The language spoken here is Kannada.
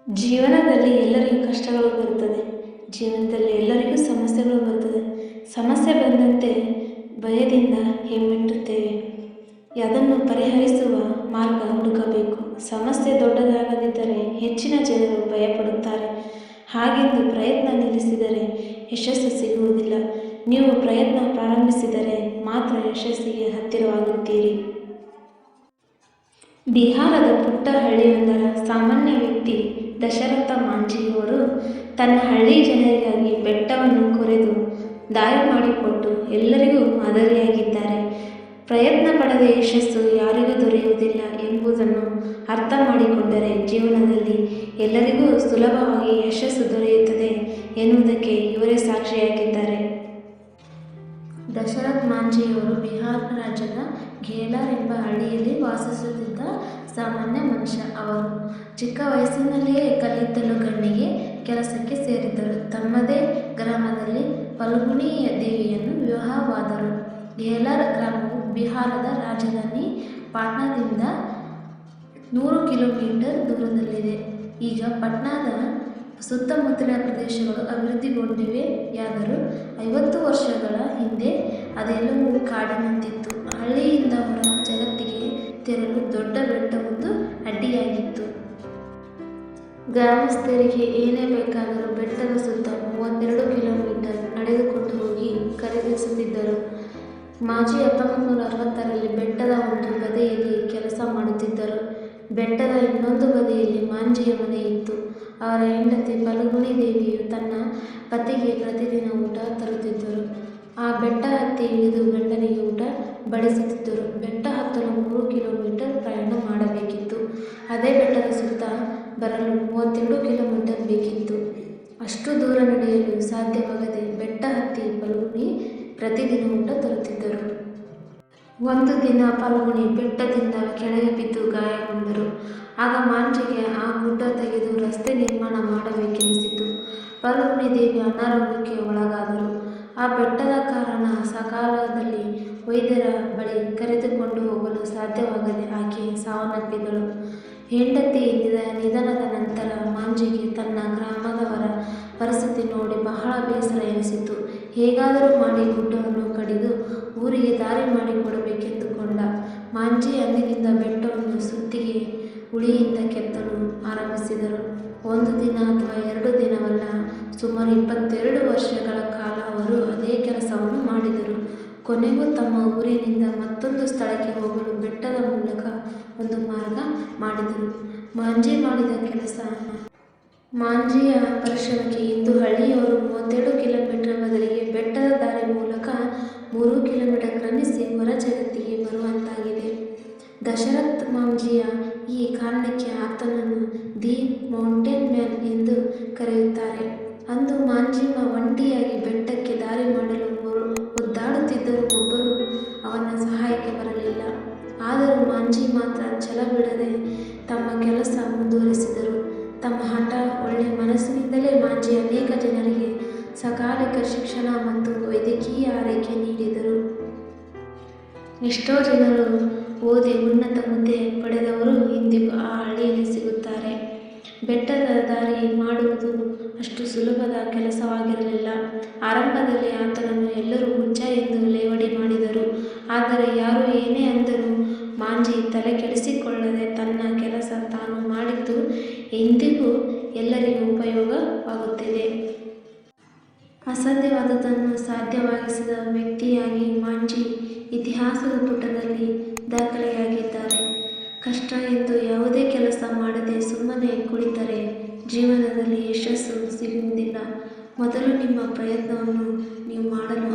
ಜೀವನದಲ್ಲಿ ಎಲ್ಲರಿಗೂ ಕಷ್ಟಗಳು ಬರುತ್ತದೆ. ಜೀವನದಲ್ಲಿ ಎಲ್ಲರಿಗೂ ಸಮಸ್ಯೆಗಳು ಬರುತ್ತದೆ. ಸಮಸ್ಯೆ ಬಂದಂತೆ ಭಯದಿಂದ ಹೆಮ್ಮೆಟ್ಟುತ್ತೇವೆ. ಅದನ್ನು ಪರಿಹರಿಸುವ ಮಾರ್ಗ ಹುಡುಕಬೇಕು. ಸಮಸ್ಯೆ ದೊಡ್ಡದಾಗದಿದ್ದರೆ ಹೆಚ್ಚಿನ ಜನರು ಭಯಪಡುತ್ತಾರೆ. ಹಾಗೆಂದು ಪ್ರಯತ್ನ ನಿಲ್ಲಿಸಿದರೆ ಯಶಸ್ಸು ಸಿಗುವುದಿಲ್ಲ. ನೀವು ಪ್ರಯತ್ನ ಪ್ರಾರಂಭಿಸಿದರೆ ಮಾತ್ರ ಯಶಸ್ಸಿಗೆ ಹತ್ತಿರವಾಗುತ್ತೀರಿ. ಬಿಹಾರದ ಪುಟ್ಟ ಹಳ್ಳಿಯೊಂದರ ಸಾಮಾನ್ಯ ವ್ಯಕ್ತಿ ದಶರಥ ಮಾಂಝಿಯವರು ತನ್ನ ಹಳ್ಳಿ ಜನರಿಗಾಗಿ ಬೆಟ್ಟವನ್ನು ಕೊರೆದು ದಾರಿ ಮಾಡಿಕೊಟ್ಟು ಎಲ್ಲರಿಗೂ ಮಾದರಿಯಾಗಿದ್ದಾರೆ. ಪ್ರಯತ್ನ ಪಡದೆ ಯಶಸ್ಸು ಯಾರಿಗೂ ದೊರೆಯುವುದಿಲ್ಲ ಎಂಬುದನ್ನು ಅರ್ಥ ಮಾಡಿಕೊಂಡರೆ ಜೀವನದಲ್ಲಿ ಎಲ್ಲರಿಗೂ ಸುಲಭವಾಗಿ ಯಶಸ್ಸು ದೊರೆಯುತ್ತದೆ ಎನ್ನುವುದಕ್ಕೆ ಇವರೇ ಸಾಕ್ಷಿಯಾಗಿದ್ದಾರೆ. ದಶರಥ್ ಮಾಂಝಿಯವರು ಬಿಹಾರ ರಾಜ್ಯದ ಘೇಲಾರ್ ಎಂಬ ಹಳ್ಳಿಯಲ್ಲಿ ವಾಸಿಸುತ್ತಿದ್ದ ಸಾಮಾನ್ಯ ಮನುಷ್ಯ. ಅವರು ಚಿಕ್ಕ ವಯಸ್ಸಿನಲ್ಲಿಯೇ ಕಲ್ಲಿದ್ದಲು ಗಣಿಗೆ ಕೆಲಸಕ್ಕೆ ಸೇರಿದರು. ತಮ್ಮದೇ ಗ್ರಾಮದಲ್ಲಿ ಫಲ್ಗುಣಿ ದೇವಿಯನ್ನು ವಿವಾಹವಾದರು. ಘೇಲಾರ್ ಗ್ರಾಮವು ಬಿಹಾರದ ರಾಜಧಾನಿ ಪಾಟ್ನಾದಿಂದ 100 ಕಿಲೋಮೀಟರ್ ದೂರದಲ್ಲಿದೆ. ಈಗ ಪಾಟ್ನಾದ ಸುತ್ತಮುತ್ತಲಿನ ಪ್ರದೇಶಗಳು ಅಭಿವೃದ್ಧಿಗೊಂಡಿವೆಯಾದರೂ 50 ವರ್ಷಗಳ ಹಿಂದೆ ಅದೆಲ್ಲವೂ ಕಾಡಿನಂತಿತ್ತು. ಹಳ್ಳಿಯಿಂದ ಹೊರ ಜಗತ್ತಿಗೆ ತೆರಳು ದೊಡ್ಡ ಬೆಟ್ಟವೊಂದು ಅಡ್ಡಿಯಾಗಿತ್ತು. ಗ್ರಾಮಸ್ಥರಿಗೆ ಏನೇ ಬೇಕಾದರೂ ಬೆಟ್ಟದ ಸುತ್ತ 32 ಕಿಲೋಮೀಟರ್ ನಡೆದುಕೊಂಡು ಹೋಗಿ ಖರೀದಿಸುತ್ತಿದ್ದರು. ಮಾಜಿ 1960ರಲ್ಲಿ ಬೆಟ್ಟದ ಒಂದು ಬದಿಯಲ್ಲಿ ಕೆಲಸ ಮಾಡುತ್ತಿದ್ದರು. ಬೆಟ್ಟದ ಇನ್ನೊಂದು ಬದಿಯಲ್ಲಿ ಮಾಂಝಿಯ ಮನೆ ಇತ್ತು. ಅವರ ಹೆಂಡತಿ ಫಲ್ಗುಣಿ ದೇವಿಯು ತನ್ನ ಪತಿಗೆ ಪ್ರತಿದಿನ ಊಟ ತರುತ್ತಿದ್ದರು. ಆ ಬೆಟ್ಟ ಹತ್ತಿ ಇಳಿದು ಗಂಡನಿಗೆ ಊಟ ಬಡಿಸುತ್ತಿದ್ದರು. ಬೆಟ್ಟ ಹತ್ತಲು 3 ಕಿಲೋಮೀಟರ್ ಪ್ರಯಾಣ ಮಾಡಬೇಕಿತ್ತು. ಅದೇ ಬೆಟ್ಟದ ಸುತ್ತ ಬರಲು 32 ಕಿಲೋಮೀಟರ್ ಬೇಕಿತ್ತು. ಅಷ್ಟು ದೂರ ನಡೆಯಲು ಸಾಧ್ಯವಾಗದೆ ಬೆಟ್ಟ ಹತ್ತಿ ಫಲ್ಗುಣಿ ಪ್ರತಿದಿನ ಊಟ ತರುತ್ತಿದ್ದರು. ಒಂದು ದಿನ ಫಲ್ಗುಣಿ ಬೆಟ್ಟದಿಂದ ಕೆಳಗೆ ಬಿದ್ದು ಗಾಯಗೊಂಡರು. ಆಗ ಮಾಂಝಿಗೆ ಆ ಗುಡ್ಡ ತೆಗೆದು ರಸ್ತೆ ನಿರ್ಮಾಣ ಮಾಡಬೇಕೆನಿಸಿತು. ಫಲ್ಗುಣಿ ದೇವಿ ಅನಾರೋಗ್ಯಕ್ಕೆ ಒಳಗಾದರು. ಆ ಬೆಟ್ಟದ ಕಾರಣ ಸಕಾಲದಲ್ಲಿ ವೈದ್ಯರ ಬಳಿ ಕರೆದುಕೊಂಡು ಹೋಗಲು ಸಾಧ್ಯವಾಗದೆ ಆಕೆ ಸಾವನ್ನಪ್ಪಿದಳು. ಹೆಂಡತಿ ನಿಧನದ ನಂತರ ಮಾಂಝಿಗೆ ತನ್ನ ಗ್ರಾಮದವರ ಪರಿಸ್ಥಿತಿ ನೋಡಿ ಬಹಳ ಬೇಸರ ಎನಿಸಿತು. ಹೇಗಾದರೂ ಮಾಡಿ ಗುಡ್ಡವನ್ನು ಕಡಿದು ಊರಿಗೆ ದಾರಿ ಮಾಡಿಕೊಡಬೇಕೆಂದುಕೊಂಡ ಮಾಂಝಿ ಅಂದಿನಿಂದ ಬೆಟ್ಟವನ್ನು ಸುತ್ತಿಗೆ ಉಳಿಯಿಂದ ಕೆತ್ತಲು ಆರಂಭಿಸಿದರು. 1 ದಿನ ಅಥವಾ 2 ದಿನವಲ್ಲ, ಸುಮಾರು 22 ವರ್ಷಗಳ ಕಾಲ ಅವರು ಅದೇ ಕೆಲಸವನ್ನು ಮಾಡಿದರು. ಕೊನೆಗೂ ತಮ್ಮ ಊರಿನಿಂದ ಮತ್ತೊಂದು ಸ್ಥಳಕ್ಕೆ ಹೋಗಲು ಬೆಟ್ಟದ ಮೂಲಕ ಒಂದು ಮಾರ್ಗ ಮಾಡಿದರು. ಮಾಂಝಿ ಮಾಡಿದ ಕೆಲಸ. ಮಾಂಝಿಯ ಪರಿಶ್ರಮಕ್ಕೆ ಇಂದು ಹಳ್ಳಿಯವರು 32 ಕಿಲೋಮೀಟರ್ ಬದಲಿಗೆ ಬೆಟ್ಟದ ದಾರಿ ಮೂಲಕ 3 ಕಿಲೋಮೀಟರ್ ಕ್ರಮಿಸಿ ಹೊರ ಜಗತ್ತಿಗೆ ಬರುವಂತಾಗಿದೆ. ದಶರಥ್ ಮಾಂಝಿಯ ಈ ಕಾರಣಕ್ಕೆ ಆತನನ್ನು ದಿ ಮೌಂಟೇನ್ ಮ್ಯಾನ್ ಎಂದು ಕರೆಯುತ್ತಾರೆ. ಅಂದು ಮಾಂಝಿ ಒಂಟಿಯಾಗಿ ಬೆಟ್ಟಕ್ಕೆ ದಾರಿ ಮಾಡಲು ಒದ್ದಾಡುತ್ತಿದ್ದರೂ ಒಬ್ಬರು ಅವನ ಸಹಾಯಕ್ಕೆ ಬರಲಿಲ್ಲ. ಆದರೂ ಮಾಂಝಿ ಮಾತ್ರ ಛಲ ಬಿಡದೆ ತಮ್ಮ ಕೆಲಸ ಮುಂದುವರಿಸಿದರು. ತಮ್ಮ ಹಠ, ಒಳ್ಳೆಯ ಮನಸ್ಸಿನಿಂದಲೇ ಮಾಂಝಿ ಅನೇಕ ಜನರಿಗೆ ಸಕಾಲಿಕ ಶಿಕ್ಷಣ ಮತ್ತು ವೈದ್ಯಕೀಯ ಆರೈಕೆ ನೀಡಿದರು. ಎಷ್ಟೋ ಜನರು ಓದಿ ಉನ್ನತ ಹುದ್ದೆ ಪಡೆದವರು ಇಂದಿಗೂ ಆ ಹಳ್ಳಿಯಲ್ಲಿ ಸಿಗುತ್ತಾರೆ. ಬೆಟ್ಟದ ದಾರಿ ಮಾಡುವುದು ಅಷ್ಟು ಸುಲಭದ ಕೆಲಸವಾಗಿರಲಿಲ್ಲ. ಆರಂಭದಲ್ಲಿ ಆತನನ್ನು ಎಲ್ಲರೂ ಹುಚ್ಚ ಎಂದು ಲೇವಡಿ ಮಾಡಿದರು. ಆದರೆ ಯಾರು ಏನೇ ಅಂದರೂ ಮಾಂಝಿ ತಲೆ ಕೆಡಿಸಿಕೊಳ್ಳದೆ ತನ್ನ ಕೆಲಸ ತಾನು ಮಾಡಿದ್ದು ಇಂದಿಗೂ ಎಲ್ಲರಿಗೂ ಉಪಯೋಗವಾಗುತ್ತಿದೆ. ಅಸಾಧ್ಯವಾದುದನ್ನು ಸಾಧ್ಯವಾಗಿಸಿದ ವ್ಯಕ್ತಿಯಾಗಿ ಮಾಂಝಿ ಇತಿಹಾಸದ ಪುಟದಲ್ಲಿ ದಾಖಲೆಯಾಗಿದ್ದಾರೆ. ಕಷ್ಟ ಎಂದು ಯಾವುದೇ ಕೆಲಸ ಮಾಡದೆ ಸುಮ್ಮನೆ ಕುಳಿತರೆ ಜೀವನದಲ್ಲಿ ಯಶಸ್ಸು ಸಿಗುವುದಿಲ್ಲ. ಮೊದಲು ನಿಮ್ಮ ಪ್ರಯತ್ನವನ್ನು ನೀವು ಮಾಡಲು